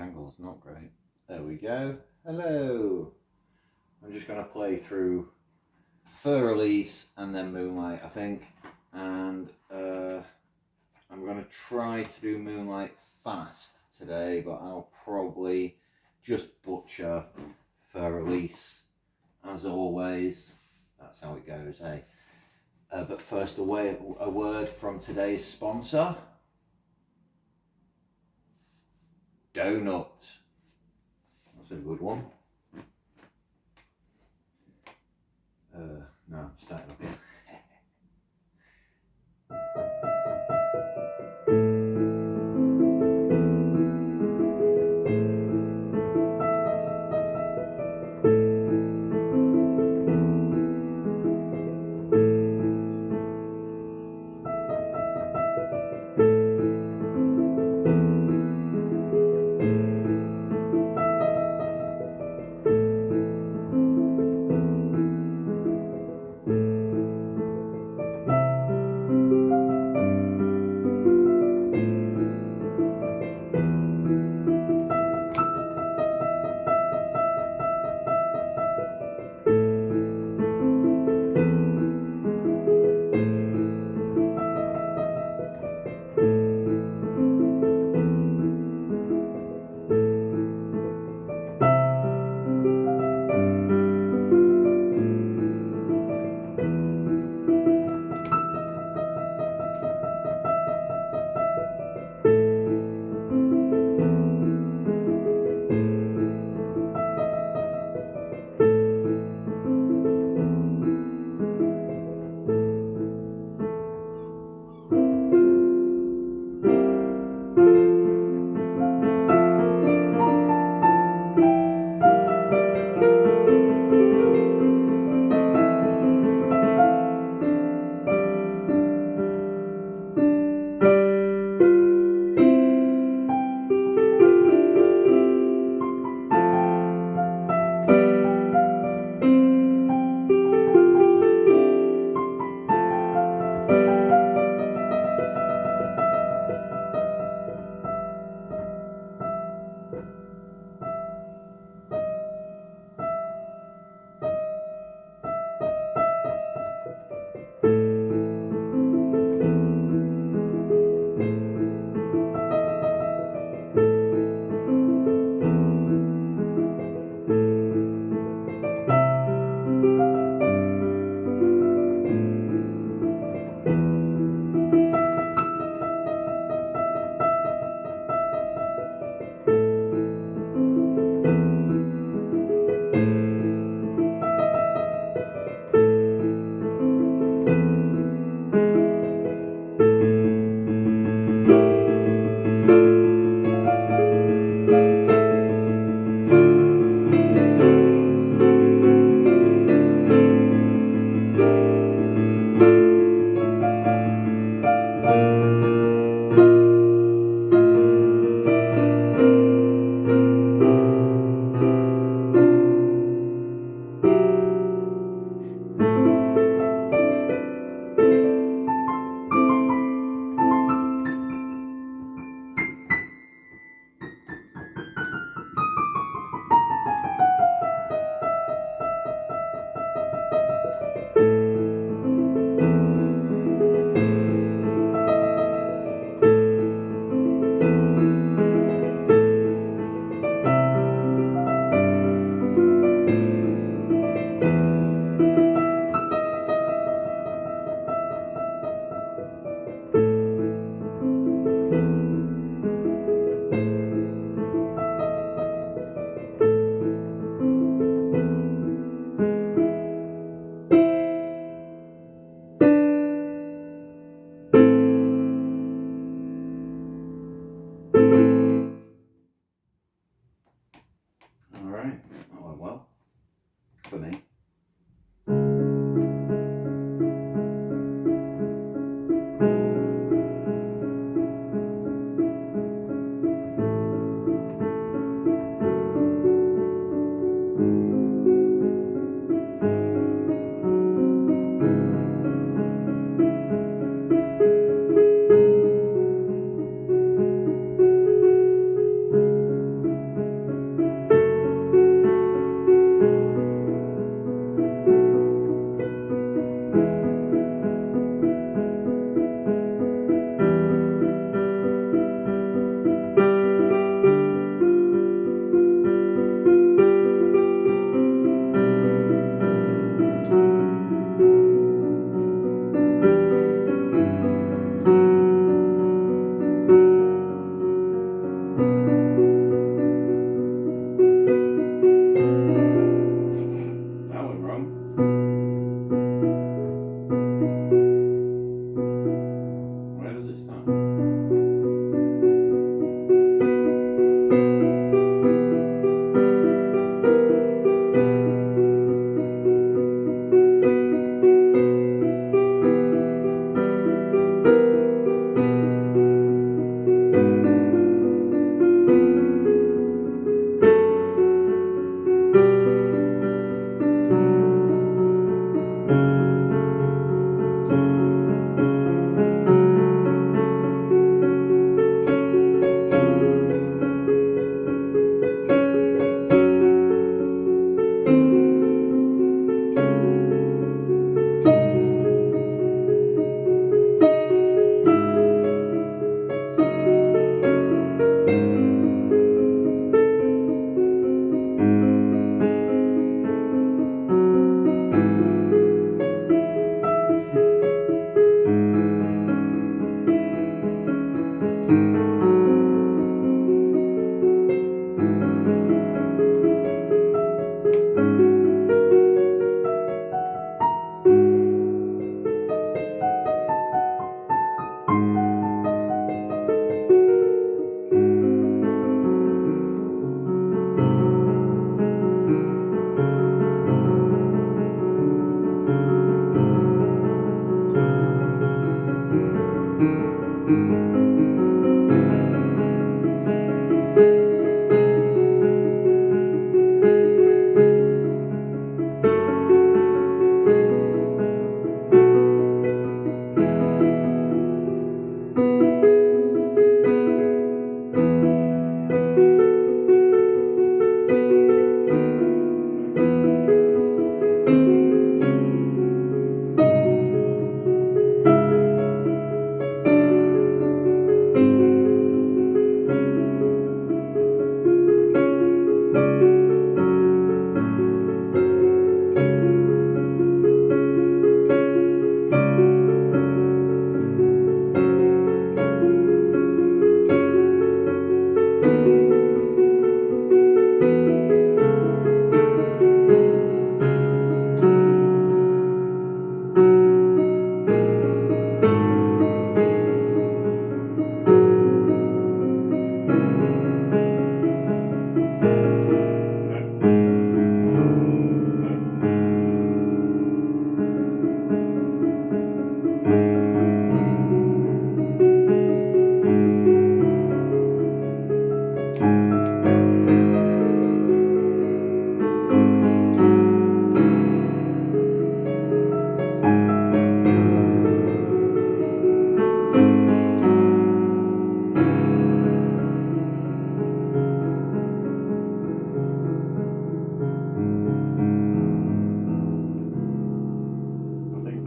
angle's not great. There we go. Hello. I'm just going to play through Fur Release and then Moonlight, I think. And I'm going to try to do Moonlight fast today, but I'll probably just butcher Fur Release as always. That's how it goes, eh? But first, a word from today's sponsor, Donut. That's a good one. No, I'm starting up here.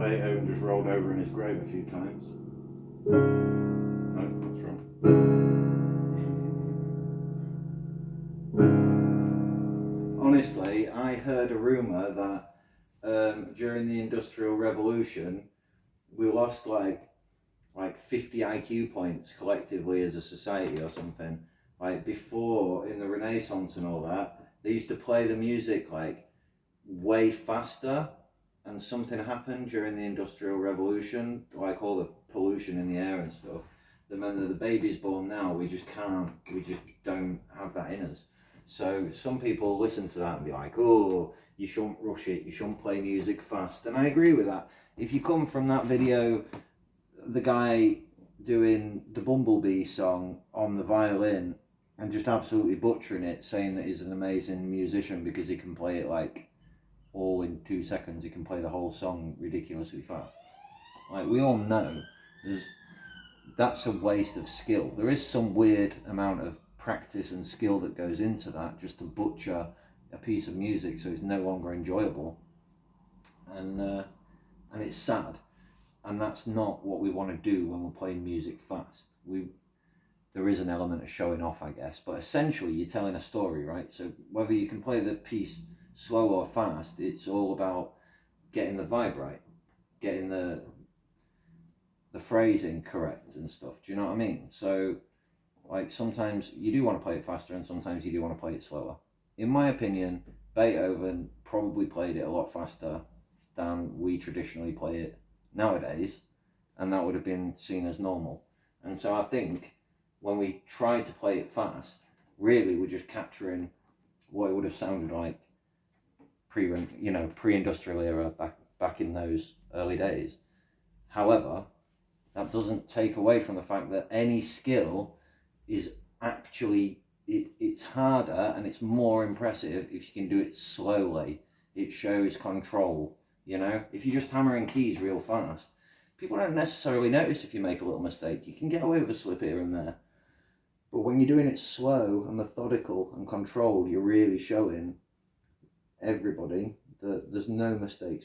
Beethoven just rolled over in his grave a few times. No, that's wrong. Honestly, I heard a rumour that during the Industrial Revolution, we lost like 50 IQ points collectively as a society or something. Like before, in the Renaissance and all that, they used to play the music like way faster, and something happened during the Industrial Revolution, like all the pollution in the air and stuff. The men that the babies born now, we just don't have that in us. So some people listen to that and be like, oh, you shouldn't rush it, you shouldn't play music fast. And I agree with that. If you come from that video, the guy doing the Bumblebee song on the violin and just absolutely butchering it, saying that he's an amazing musician because he can play it like all in 2 seconds, he can play the whole song ridiculously fast. Like we all know, that's a waste of skill. There is some weird amount of practice and skill that goes into that, just to butcher a piece of music so it's no longer enjoyable. And it's sad. And that's not what we want to do when we're playing music fast. There is an element of showing off, I guess, but essentially you're telling a story, right? So whether you can play the piece slow or fast, it's all about getting the vibe right, getting the phrasing correct and stuff. Do you know what I mean? So like sometimes you do want to play it faster and sometimes you do want to play it slower. In my opinion, Beethoven probably played it a lot faster than we traditionally play it nowadays, and that would have been seen as normal. And so I think when we try to play it fast, really we're just capturing what it would have sounded like pre-industrial era, back in those early days. However, that doesn't take away from the fact that any skill is actually, it's harder and it's more impressive if you can do it slowly. It shows control. If you're just hammering keys real fast, people don't necessarily notice if you make a little mistake. You can get away with a slip here and there. But when you're doing it slow and methodical and controlled, you're really showing everybody that there's no mistakes